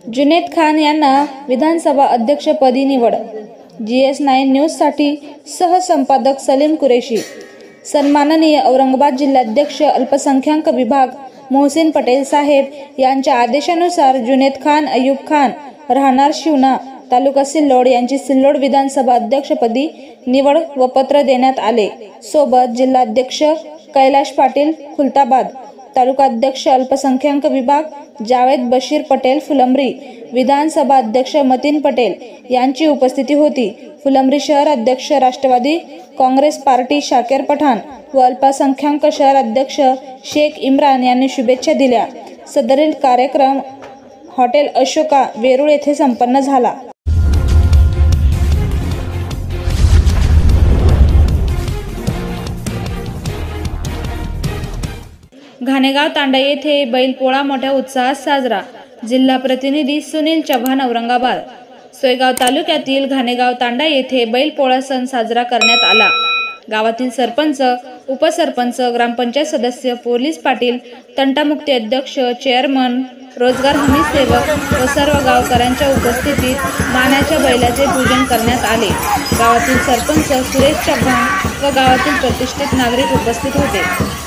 जुनेद खान यांना विधानसभा अध्यक्षपदी निवड। GS9 न्यूजसाठी सहसंपादक सलीम कुरेशी। सन्माननीय औरंगाबाद जिल्हाध्यक्ष अल्पसंख्याक विभाग मोहसिन पटेल साहेब यांच्या आदेशानुसार जुनेद खान अय्यूब खान राहणार शिवना तालुका सिल्लोड यांची सिल्लोड विधानसभा अध्यक्षपदी निवड व पत्र देण्यात आले। सोबत जिल्हाध्यक्ष कैलाश पाटील खुलताबाद, तालुकाध्यक्ष अल्पसंख्याक विभाग जावेद बशीर पटेल फुलंब्री, विधानसभा अध्यक्ष मतीन पटेल यांची उपस्थिती होती। फुलंब्री शहर अध्यक्ष राष्ट्रवादी काँग्रेस पार्टी शाकेर पठाण व अल्पसंख्याक शहर अध्यक्ष शेख इम्रान यांनी शुभेच्छा दिल्या। सदरील कार्यक्रम हॉटेल अशोका वेरूळ येथे संपन्न झाला। घाणेगाव तांडा येथे बैलपोळा मोठ्या उत्साहात साजरा। जिल्हा प्रतिनिधी सुनील चव्हाण, औरंगाबाद। सोयगाव तालुक्यातील घाणेगाव तांडा येथे बैलपोळा सण साजरा करण्यात आला। गावातील सरपंच, उपसरपंच, ग्रामपंचायत सदस्य, पोलीस पाटील, तंटामुक्ती अध्यक्ष, चेअरमन, रोजगार हमी सेवक व सर्व गावकऱ्यांच्या उपस्थितीत मानाच्या बैलाचे पूजन करण्यात आले। गावातील सरपंच सुरेश चव्हाण व गावातील प्रतिष्ठित नागरिक उपस्थित होते।